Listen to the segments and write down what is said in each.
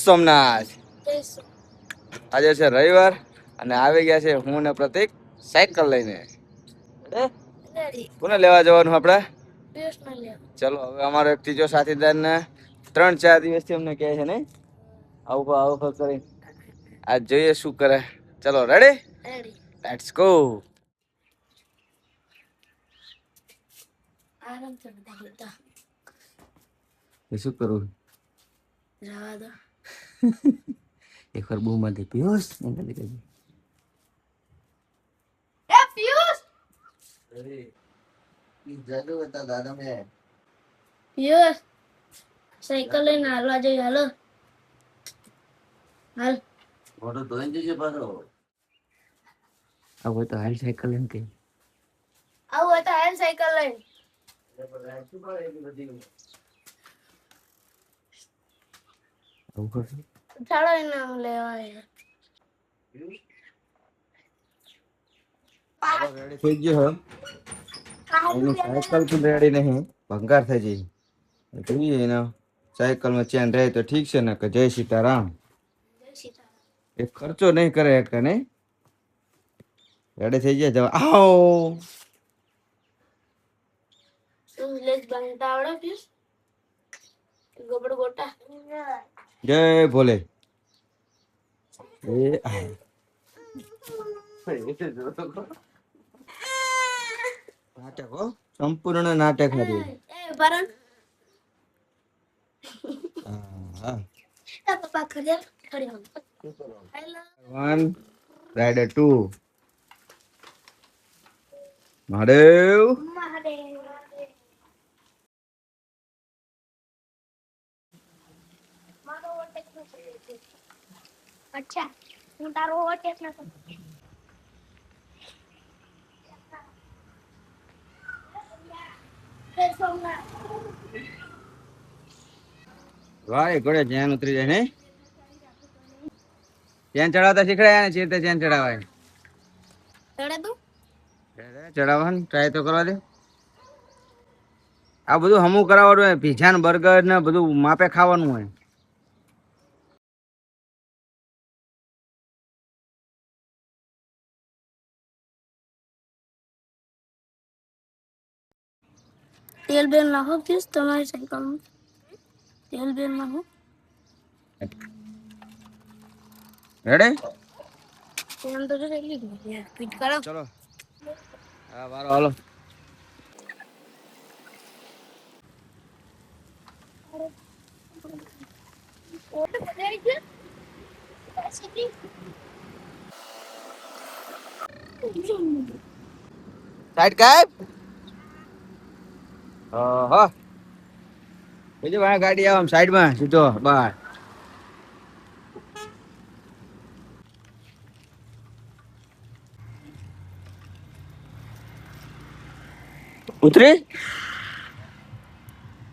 સોમનાથ આજે છે રવિવાર અને આવી ગયા છે હું ને પ્રતિક સાયકલ લઈને. કોને લેવા જવાનું આપણે? ચલો હવે અમારો એક ત્રીજો સાથીદાર ને 3-4 દિવસથી અમને કહે છે નહીં આવું કરી આજ જોઈએ શું કરે. ચલો રેડી લેટ્સ ગો. શું કરું એક વાર બહુ માં પિયુષ જાદુ બતા દાદા મેં પિયુષ સાયકલ લઈને હાલવા જઈએ. હાલો હાલ મોટો ધોઈને જશે પાછો. આવું તો હાલ સાયકલ લઈને કઈ આવું હોય તો હાલ સાયકલ લઈને. ચાલો એને લેવા રેડી થઈ ગયો એની સાયકલ પણ રેડી નહીં ભંગાર થઈ જઈ જોઈએ એના સાયકલ માં ચેન રહે તો ઠીક છે ને કે જય સીતારામ એ ખર્ચો નહીં કરે કે નહીં. રેડી થઈ ગયા જવા આવો લેજ બાંધતા આવડે પિયુષ? ગોબડ ગોટા જય ભોલે. નાટક હો સંપૂર્ણ નાટક હતું. પપ્પા ખડે વન રાઇડર 2 મહાદેવ. અચ્છા હું તારો ઓટેક ના કરું. વાય ઘોડે ચેન ઉતરી જાય ને ચેન ચડાવતા શીખડાય ને ચેતે ચેન ચડાવાય ચડે તું ચડાવવાનું ટ્રાય તો કરવા દે. આ બધું હમું કરાવવાનું હોય પીઝા ને બર્ગર ને બધું માપે ખાવાનું હોય. તેલ બેલ નાખો પ્લીઝ તમારી સાયકલમાં. તેલ બેલ નાખો. રેડી એમ તો જો એટલી ફિટ કરો. ચલો હા વારો હાલો. સાઈડ કાપ હા બીજું ભાઈ ગાડી આવ સાઈડ માં સીધો બહાર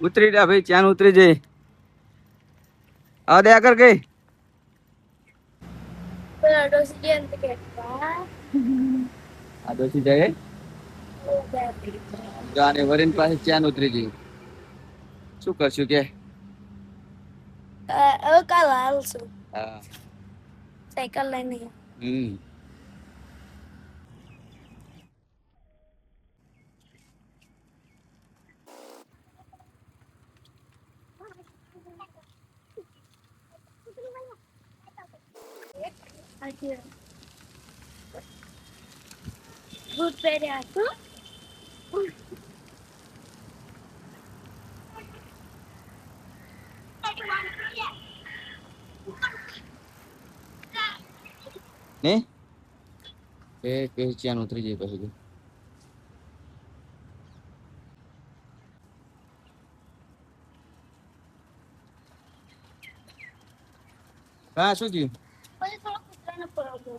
ઉતરી જા ભાઈ ચાન ઉતરી જઈ આ દયા કર ગઈ આ દોસી જાય ગાને વરીન પાસે ચાન ઉતરી જઈ શું કરશું કે હવે કાલ હાલશું હા સાયકલ લઈને. બૂટ પહેર્યા તું ને કે ચાન ઉતરી જઈ પછી હા શું થયું પછી થોડો કૂતરાને પડો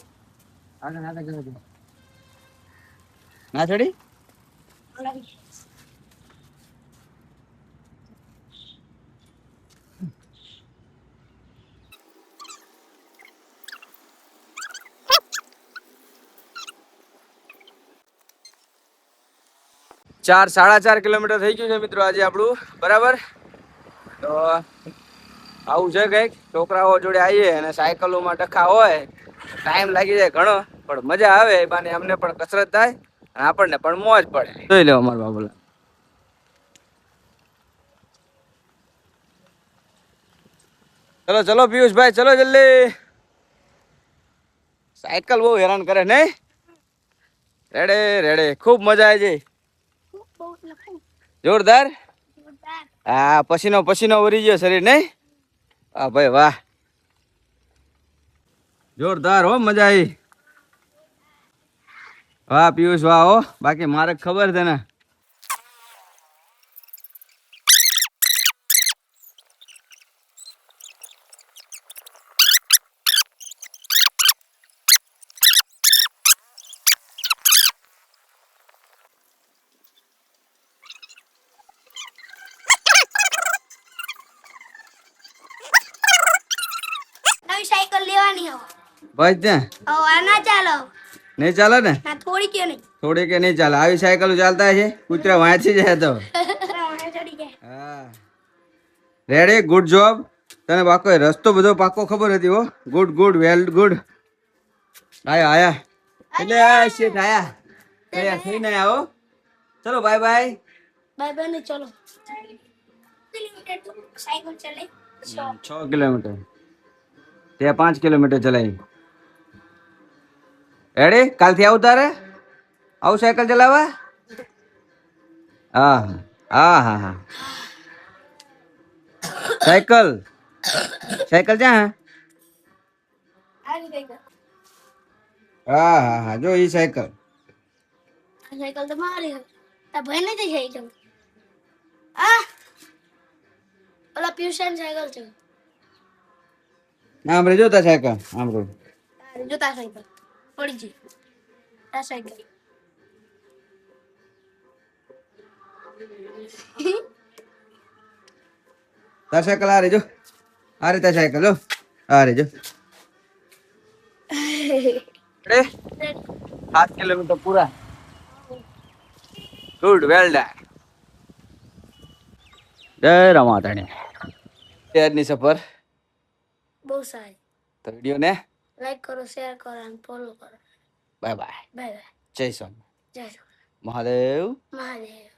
ના ચડી ચાર 4.5 કિલોમીટર થઈ ગયું છે મિત્રો આજે આપણું બરાબર. તો આવું છે કંઈક છોકરાઓ જોડે આવીએ અને સાયકલોમાં ડખા હોય ટાઈમ લાગી જાય ઘણો પણ મજા આવે એ બાને અમને પણ કસરત થાય અને આપણને પણ મોજ પડે જોઈ લો અમારા બાબુલા ચલો ચલો પિયુષભાઈ ચલો જલ્દી સાયકલ બહુ હેરાન કરે નહીં રેડે રેડે ખૂબ મજા આવી જાય બહુ લખું જોરદાર જોરદાર હા પસીનો પસીનો ઉરી ગયો શરીર નહીં વાહ ભાઈ વાહ જોરદાર હો મજા આવી વાહ પિયુષ વાહ હો બાકી મારે ખબર છે ને નવી સાયકલ લેવાની હો બસ ત્યાં હવે આ ના ચાલો નહીં ચાલે ને ના થોડી કે નહીં થોડી કે નહીં ચાલે આવી સાયકલ ચાલતા છે કૂતરા વાંચી જાય તો ચડી જાય હા રેડી ગુડ જોબ તને પાકો રસ્તો બધો પાકો ખબર હતી હો ગુડ ગુડ વેલ ગુડ આયા આયા એટલે આ શેઠ આયા તૈયાર થઈને આયા હો ચલો બાય બાય બાય બાય ને ચલો કિલોમીટર સાયકલ ચલે 6 કિલોમીટર તે 5 કિલોમીટર ચલાવી રેડી કાલથી આવું તારે આવું સાયકલ ચલાવવા હા હા હા હા સાયકલ સાયકલ ક્યાં આવી ગઈ હા હા હા જો ઈ સાયકલ આ સાયકલ તો મારી તા ભાઈ ને જઈ જાય આ ઓલા ટ્યુશન સાયકલ છે આમ રે જોતા સાયકલ આમ રો તારે જોતા સાયકલ પડી ગઈ આ સાયકલ તાર સાયકલ આ રે જો આ રે તાર સાયકલ જો આ રે જો રે 7 કિલોમીટર પૂરા ગુડ વેલ ડન જય રમાધણી આજની સફર બહુ સારી તો વિડીયો ને લાઈક કરો શેર કરો અને ફોલો કરો બાય બાય બાય બાય જય સ્વામી જય મહાદેવ મહાદેવ